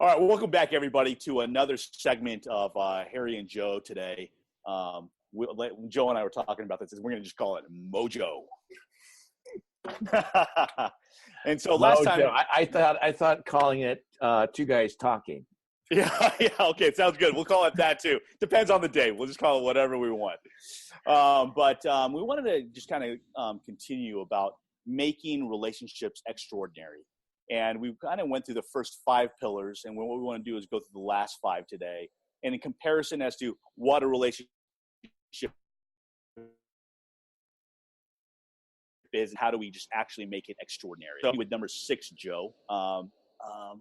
All right, well, welcome back, everybody, to another segment of Harry and Joe today. Joe and I were talking about this. We're going to just call it Mojo. And so last time, I thought calling it two guys talking. Yeah, okay, it sounds good. We'll call it that too. Depends on the day. We'll just call it whatever we want. But we wanted to just kind of continue about making relationships extraordinary. And we kind of went through the first 5 pillars, and what we want to do is go through the last 5 today. And in comparison as to what a relationship is and how do we just actually make it extraordinary. So with number 6, Joe,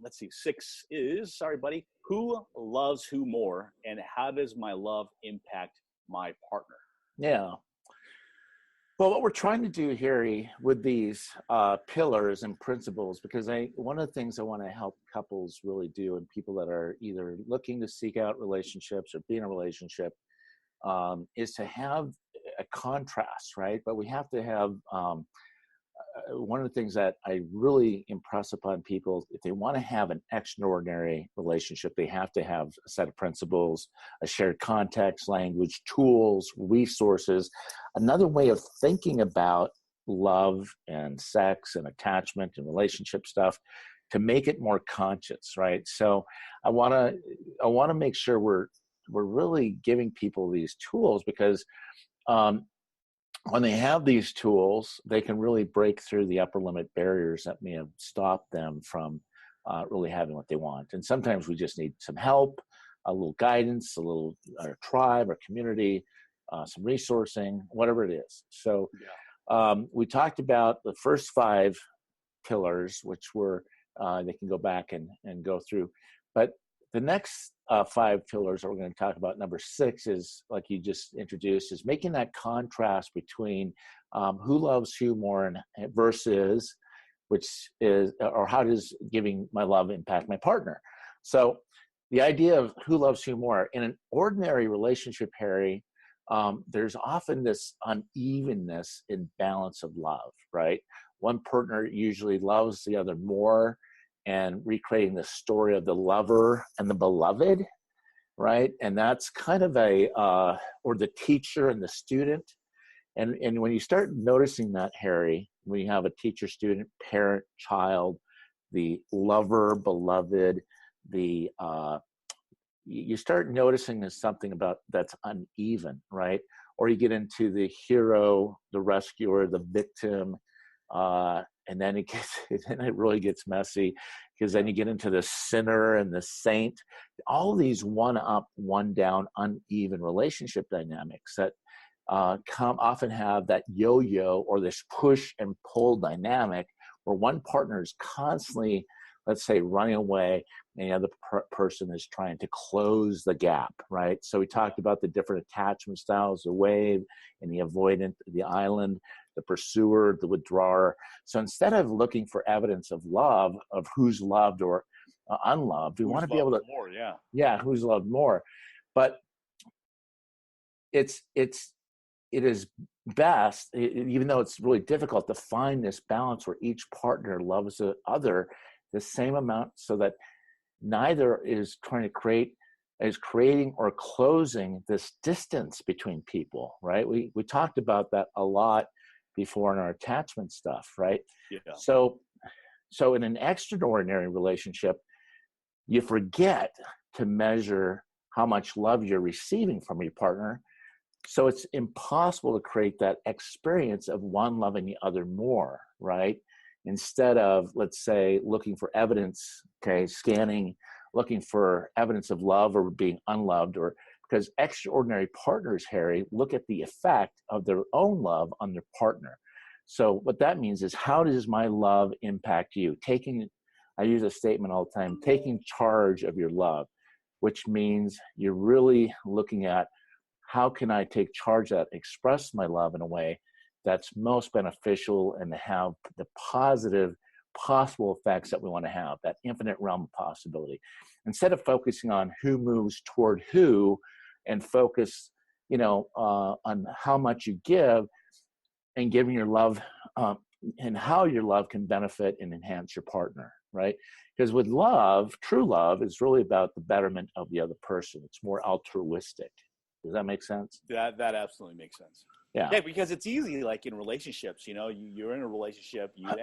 let's see, 6 is, sorry, buddy, who loves who more, and how does my love impact my partner? Yeah. Well, what we're trying to do, Harry, with these pillars and principles, because one of the things I want to help couples really do, and people that are either looking to seek out relationships or be in a relationship, is to have a contrast, right? But we have to have one of the things that I really impress upon people, if they want to have an extraordinary relationship, they have to have a set of principles, a shared context, language, tools, resources, another way of thinking about love and sex and attachment and relationship stuff to make it more conscious, right? So I want to make sure we're really giving people these tools, because when they have these tools, they can really break through the upper limit barriers that may have stopped them from really having what they want. And sometimes we just need some help, a little guidance, our tribe, our community, some resourcing, whatever it is. So we talked about the first 5 pillars, which were, they can go back and go through. But the next 5 pillars that we're going to talk about, number 6 is, like you just introduced, is making that contrast between who loves who more and versus which is, or how does giving my love impact my partner. So the idea of who loves who more in an ordinary relationship, Harry, there's often this unevenness in balance of love, right? One partner usually loves the other more, and recreating the story of the lover and the beloved, right? And that's kind of or the teacher and the student. And when you start noticing that, Harry, when you have a teacher, student, parent, child, the lover, beloved, you start noticing there's something about that's uneven, right? Or you get into the hero, the rescuer, the victim, and then it really gets messy, because then you get into the sinner and the saint. All these one up, one down, uneven relationship dynamics that often have that yo-yo or this push and pull dynamic, where one partner is constantly, let's say, running away, and the other person is trying to close the gap, right? So we talked about the different attachment styles, the wave and the avoidant, the island, the pursuer, the withdrawer. So instead of looking for evidence of love, of who's loved or unloved, we want to be able to more, who's loved more. But it is best, even though it's really difficult, to find this balance where each partner loves the other the same amount, so that neither is creating or closing this distance between people, right? We talked about that a lot before in our attachment stuff, right? Yeah. So in an extraordinary relationship, you forget to measure how much love you're receiving from your partner. So it's impossible to create that experience of one loving the other more, right? Instead of, let's say, looking for evidence, looking for evidence of love or being unloved, or because extraordinary partners, Harry, look at the effect of their own love on their partner. So what that means is, how does my love impact you? I use a statement all the time, taking charge of your love, which means you're really looking at, how can I take charge of that, express my love in a way that's most beneficial and have the positive possible effects that we want to have, that infinite realm of possibility. Instead of focusing on who moves toward who, and focus, on how much you give, and giving your love and how your love can benefit and enhance your partner. right? Because with love, true love is really about the betterment of the other person. It's more altruistic. Does that make sense? That absolutely makes sense. Yeah. Yeah, because it's easy, like in relationships, you're in a relationship, you get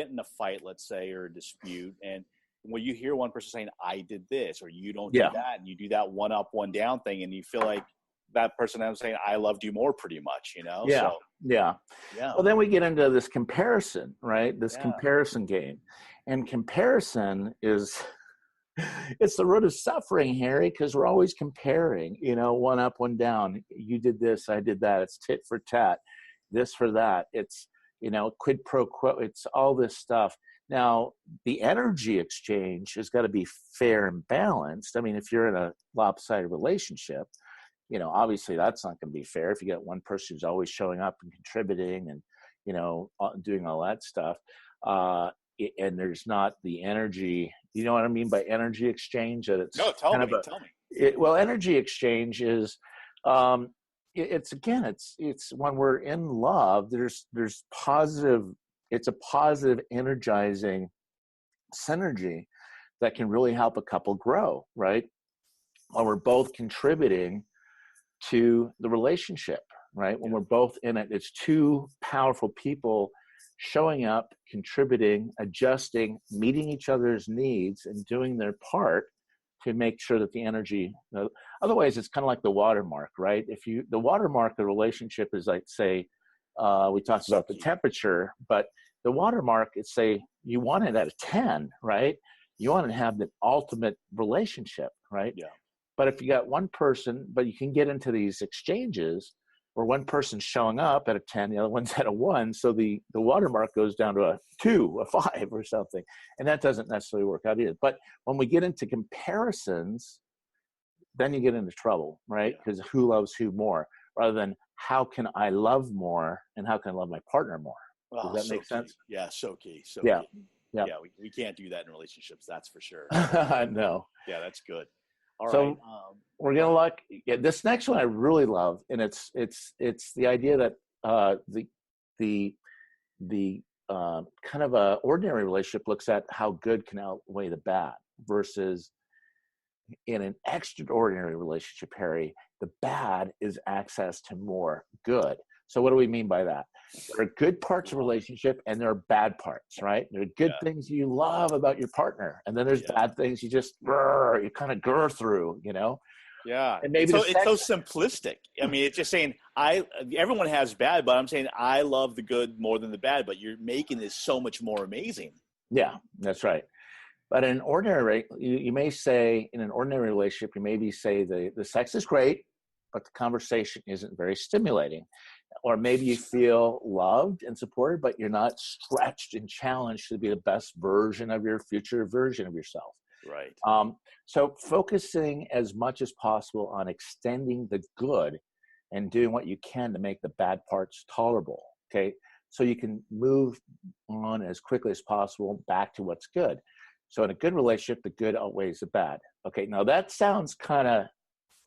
in a fight, let's say, or a dispute, and when you hear one person saying, I did this, or you don't do Yeah. that, and you do that one up, one down thing, and you feel like that person ends up saying, I loved you more, pretty much, Yeah. So, yeah. yeah. Well, then we get into this comparison, right? This Yeah. comparison game. And comparison is, it's the root of suffering, Harry, because we're always comparing, one up, one down. You did this, I did that. It's tit for tat, this for that. It's, quid pro quo. It's all this stuff. Now, the energy exchange has got to be fair and balanced. I mean, if you're in a lopsided relationship, obviously that's not going to be fair. If you get one person who's always showing up and contributing and, doing all that stuff, and there's not the energy, you know what I mean by energy exchange? That it's tell me. Well, energy exchange is, it's when we're in love, there's positive, it's a positive, energizing synergy that can really help a couple grow, right? While we're both contributing to the relationship, right? When we're both in it, it's two powerful people showing up, contributing, adjusting, meeting each other's needs, and doing their part to make sure that the energy, otherwise it's kind of like the watermark, right? The watermark of the relationship is like, say, we talked about the temperature, but the watermark is, say, you want it at a 10, right? You want to have the ultimate relationship, right? Yeah. But if you got one person, but you can get into these exchanges where one person's showing up at a 10, the other one's at a 1, so the watermark goes down to a 2, a 5 or something. And that doesn't necessarily work out either. But when we get into comparisons, then you get into trouble, right? Because who loves who more, rather than how can I love more and how can I love my partner more? Does that make sense? Yeah, so key. Key. Yeah, we can't do that in relationships, that's for sure. No. Yeah, that's good. All so right. We're gonna look. Yeah, this next one I really love, and it's the idea that the kind of a ordinary relationship looks at how good can outweigh the bad, versus in an extraordinary relationship, Harry, the bad is access to more good. So what do we mean by that? There are good parts of a relationship and there are bad parts, right? There are good things you love about your partner, and then there's bad things you just you kind of grr through, Yeah. And maybe it's so simplistic. I mean, it's just saying everyone has bad, but I'm saying I love the good more than the bad, but you're making this so much more amazing. Yeah, that's right. But in an ordinary, you may say, in an ordinary relationship, you maybe say the sex is great, but the conversation isn't very stimulating. Or maybe you feel loved and supported, but you're not stretched and challenged to be the best version of your future version of yourself. Right. So focusing as much as possible on extending the good and doing what you can to make the bad parts tolerable. Okay. So you can move on as quickly as possible back to what's good. So in a good relationship, the good outweighs the bad. Okay. Now that sounds kind of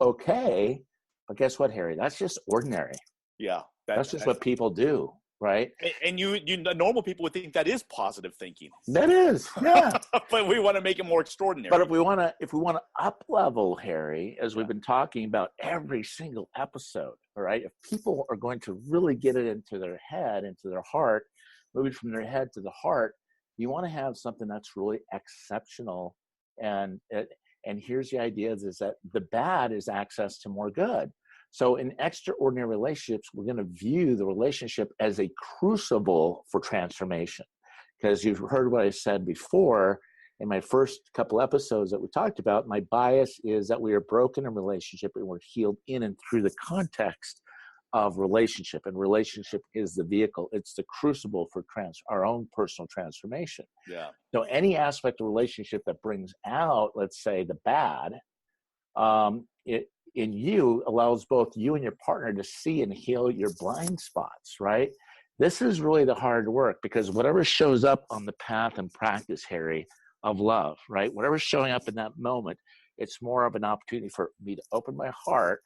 okay, but guess what, Harry? That's just ordinary. Yeah. That's just what people do, right? And normal people would think that is positive thinking. That is, yeah. But we want to make it more extraordinary. But if we want to up level, Harry, as we've been talking about every single episode, all right, if people are going to really get it into their head, into their heart, moving from their head to the heart, you want to have something that's really exceptional. And here's the idea is that the bad is access to more good. So in extraordinary relationships, we're going to view the relationship as a crucible for transformation. Because you've heard what I said before in my first couple episodes that we talked about, my bias is that we are broken in relationship and we're healed in and through the context of relationship. And relationship is the vehicle. It's the crucible for our own personal transformation. Yeah. So any aspect of relationship that brings out, let's say, the bad, in you allows both you and your partner to see and heal your blind spots, right? This is really the hard work, because whatever shows up on the path and practice, Harry, of love, right? Whatever's showing up in that moment, it's more of an opportunity for me to open my heart,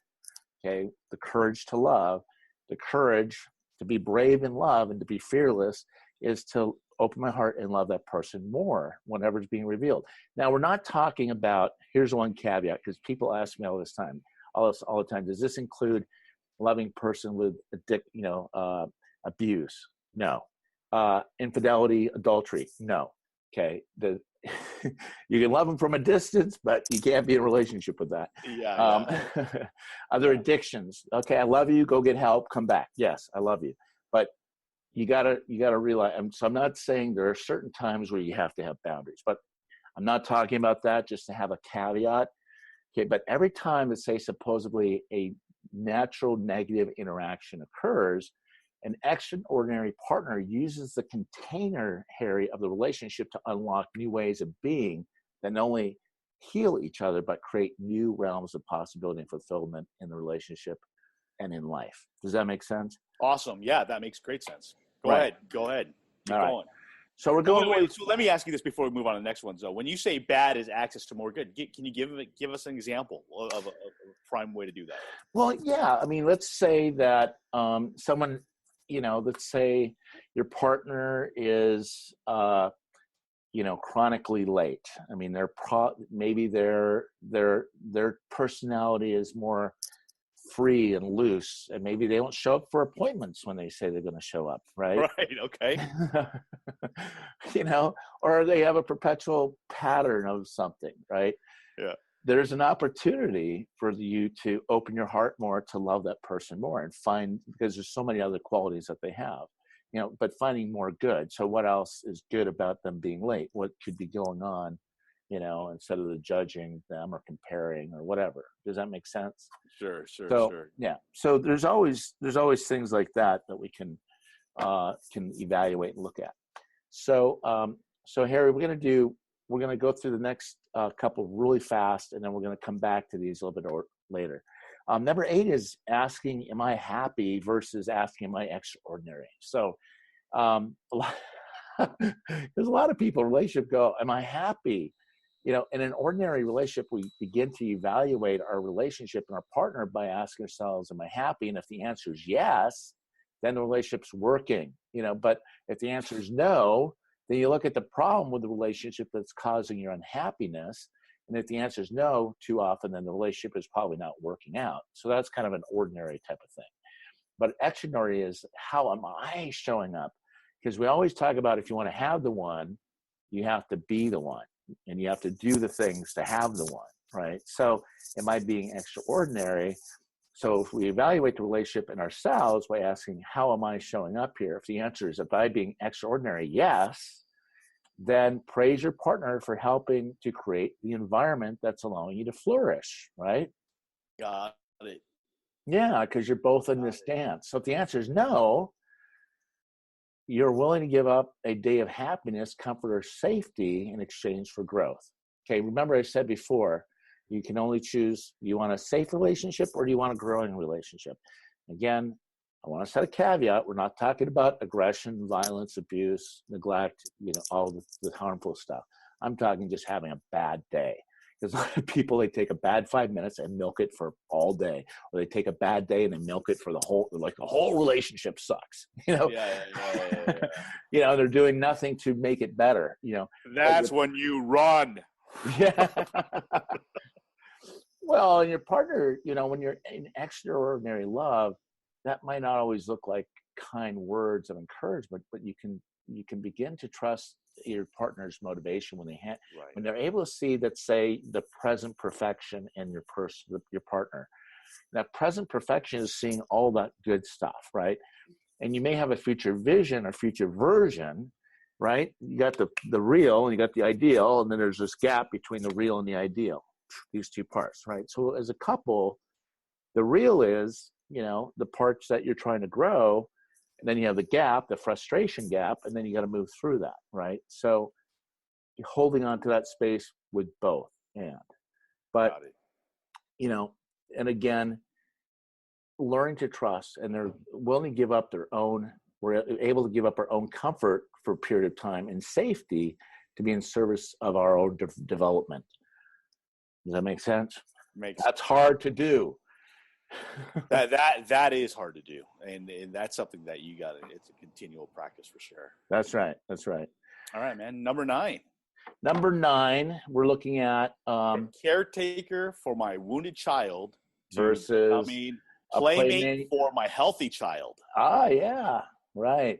okay? The courage to love, the courage to be brave in love and to be fearless, is to open my heart and love that person more whenever it's being revealed. Now, we're not talking about, here's one caveat, because people ask me all the time, does this include loving person with abuse? No. Infidelity, adultery? No. Okay. You can love them from a distance, but you can't be in a relationship with that. Other addictions. Okay, I love you. Go get help. Come back. Yes, I love you. But you gotta realize. So I'm not saying there are certain times where you have to have boundaries, but I'm not talking about that. Just to have a caveat. Okay, but every time that, say, supposedly a natural negative interaction occurs, an extraordinary partner uses the container, Harry, of the relationship to unlock new ways of being that not only heal each other, but create new realms of possibility and fulfillment in the relationship and in life. Does that make sense? Awesome. Yeah, that makes great sense. Go ahead. Keep going. So we're going. Wait. So let me ask you this before we move on to the next one. So when you say bad is access to more good, can you give us an example of a prime way to do that? Well, yeah. I mean, let's say that someone, let's say your partner is, chronically late. I mean, maybe their personality is more free and loose, and maybe they don't show up for appointments when they say they're going to show up, right? Right. Okay. Or they have a perpetual pattern of something, right? Yeah. There's an opportunity for you to open your heart more, to love that person more, and find, because there's so many other qualities that they have, but finding more good. So what else is good about them being late? What could be going on, instead of the judging them or comparing or whatever. Does that make sense? Sure. Yeah. So there's always things like that we can evaluate and look at. So Harry, we're going to go through the next couple really fast, and then we're going to come back to these a little bit later. Number 8 is asking, am I happy, versus asking, am I extraordinary? So there's a lot of people in relationship go, am I happy? In an ordinary relationship, we begin to evaluate our relationship and our partner by asking ourselves, am I happy? And if the answer is yes, then the relationship's working, but if the answer is no, then you look at the problem with the relationship that's causing your unhappiness. And if the answer is no too often, then the relationship is probably not working out. So that's kind of an ordinary type of thing. But extraordinary is, how am I showing up? Because we always talk about, if you want to have the one, you have to be the one. And you have to do the things to have the one, right? So am I being extraordinary? So if we evaluate the relationship in ourselves by asking, how am I showing up here? If the answer is, am I being extraordinary? Yes. Then praise your partner for helping to create the environment that's allowing you to flourish, right? Got it. Yeah, because you're both in this dance. So if the answer is no, you're willing to give up a day of happiness, comfort, or safety in exchange for growth. Okay, remember I said before, you can only choose, do you want a safe relationship or do you want a growing relationship? Again, I want to set a caveat. We're not talking about aggression, violence, abuse, neglect, all the harmful stuff. I'm talking just having a bad day. Because a lot of people, they take a bad 5 minutes and milk it for all day, or they take a bad day and they milk it for the whole relationship sucks. Yeah. They're doing nothing to make it better. That's when you run. Yeah. Well, and your partner, when you're in extraordinary love, that might not always look like kind words of encouragement, but you can begin to trust your partner's motivation when when they're able to see that, say, the present perfection in your partner. That present perfection is seeing all that good stuff, right? And you may have a future vision or future version, right? You got the real and you got the ideal, and then there's this gap between the real and the ideal, these two parts, right? So as a couple, the real is, the parts that you're trying to grow, and then you have the gap, the frustration gap, and then you got to move through that, right? So you're holding on to that space with both. But, and again, learning to trust, and they're willing to give up we're able to give up our own comfort for a period of time and safety to be in service of our own development. Does that make sense? Makes That's hard to do. That is hard to do, and that's something that you got. It's a continual practice for sure. That's right. That's right. All right, man. Number 9. Number 9, we're looking at caretaker for my wounded child versus a playmate for my healthy child. Ah, yeah, right.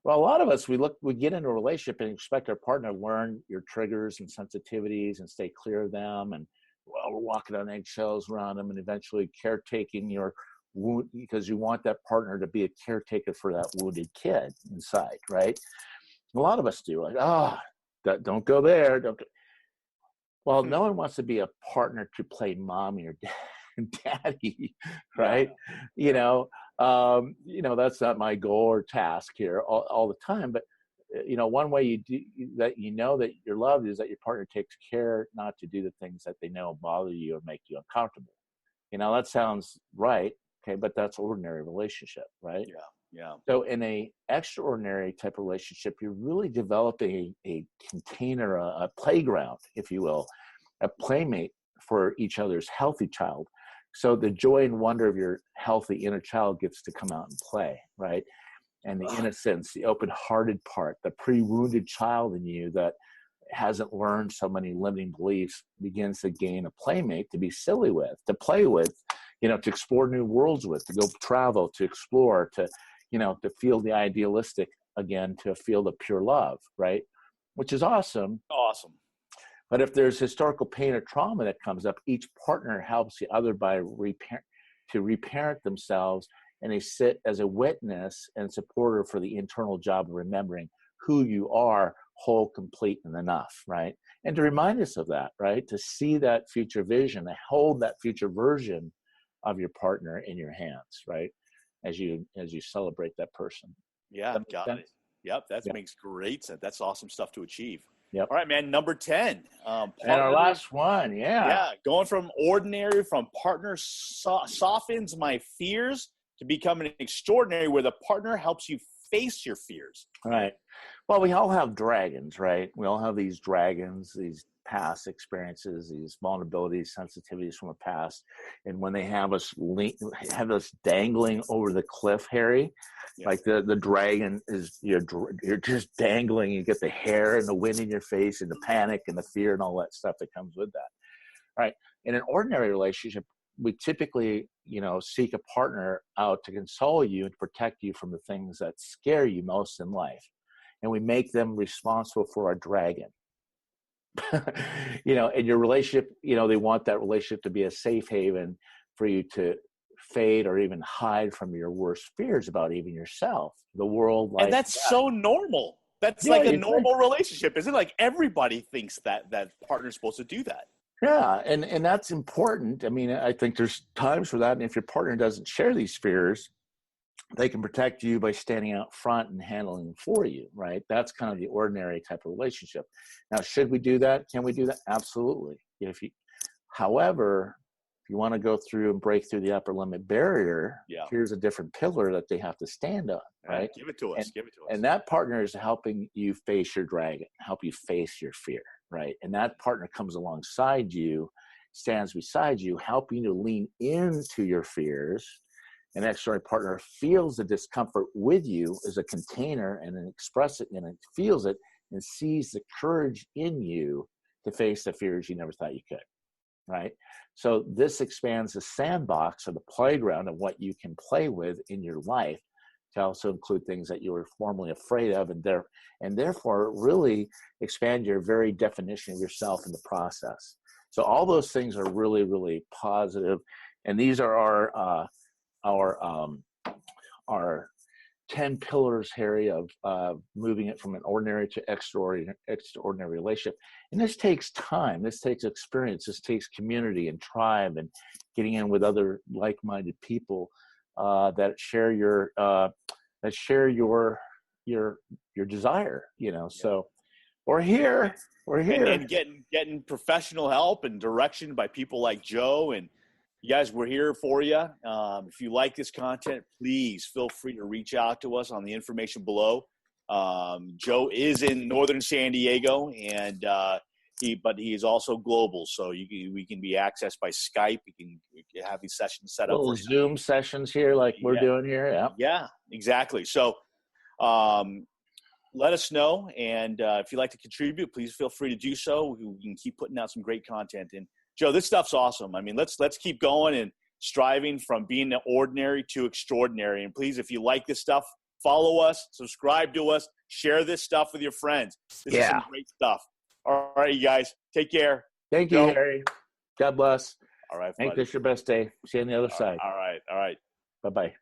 Well, a lot of us, we get into a relationship and expect our partner to learn your triggers and sensitivities and stay clear of them. And well, we're walking on eggshells around them and eventually caretaking your wound because you want that partner to be a caretaker for that wounded kid inside, right? A lot of us do. Like, don't go there. Don't go. Well, no one wants to be a partner to play mommy or daddy, right? Yeah. That's not my goal or task here all the time. But one way you do that, that you're loved, is that your partner takes care not to do the things that they know bother you or make you uncomfortable. That sounds right, okay, but that's ordinary relationship, right? Yeah. So in a extraordinary type of relationship, you're really developing a container, a playground, if you will, a playmate for each other's healthy child. So the joy and wonder of your healthy inner child gets to come out and play, right? And the innocence, the open-hearted part, the pre-wounded child in you that hasn't learned so many limiting beliefs begins to gain a playmate to be silly with, to play with, to explore new worlds with, to go travel, to explore, to feel the idealistic again, to feel the pure love, right? Which is awesome. Awesome. But if there's historical pain or trauma that comes up, each partner helps the other to reparent themselves, and they sit as a witness and supporter for the internal job of remembering who you are, whole, complete, and enough, right? And to remind us of that, right? To see that future vision, to hold that future version of your partner in your hands, right? As you celebrate that person. Yeah, got it. Yep, that makes great sense. That's awesome stuff to achieve. Yep. All right, man. Number 10. And our last one, Yeah, going from partner softens my fears to becoming extraordinary, where the partner helps you face your fears. All right. Well, we all have dragons, right? We all have these dragons, these past experiences, these vulnerabilities, sensitivities from the past. And when they have us dangling over the cliff, Harry, like the dragon is, you're just dangling. You get the hair and the wind in your face and the panic and the fear and all that stuff that comes with that. All right. In an ordinary relationship, we typically, seek a partner out to console you and protect you from the things that scare you most in life. And we make them responsible for our dragon. In your relationship, they want that relationship to be a safe haven for you to fade or even hide from your worst fears about even yourself, the world, life. And that's so normal. That's like a normal relationship, isn't it? Like everybody thinks that partner's supposed to do that. Yeah, and that's important. I mean, I think there's times for that. And if your partner doesn't share these fears, they can protect you by standing out front and handling them for you, right? That's kind of the ordinary type of relationship. Now, should we do that? Can we do that? Absolutely. However, if you want to go through and break through the upper limit barrier, here's a different pillar that they have to stand on, right? Give it to us. And that partner is helping you face your dragon, help you face your fear, right? And that partner comes alongside you, stands beside you, helping you to lean into your fears. An extraordinary partner feels the discomfort with you as a container and then expresses it and it feels it and sees the courage in you to face the fears you never thought you could, right? So this expands the sandbox or the playground of what you can play with in your life to also include things that you were formerly afraid of and therefore really expand your very definition of yourself in the process. So all those things are really, really positive. And these are our 10 pillars, Harry, of moving it from an ordinary to extraordinary relationship. And this takes time. This takes experience. This takes community and tribe and getting in with other like-minded people that share your desire. So we're here. And getting professional help and direction by people like Joe and. You guys, we're here for you. If you like this content, please feel free to reach out to us on the information below. Joe is in northern San Diego, and but he is also global. So we can be accessed by Skype. We can have these sessions set up little for Zoom sessions here, like we're doing here. Yeah. Yeah, exactly. So, let us know. And if you'd like to contribute, please feel free to do so. We can keep putting out some great content. And Joe, this stuff's awesome. I mean, let's keep going and striving from being ordinary to extraordinary. And please, if you like this stuff, follow us, subscribe to us, share this stuff with your friends. This is some great stuff. All right, you guys, take care. Thank you, Harry. God bless. All right, Make this your best day. See you on the other side. All right. Bye-bye.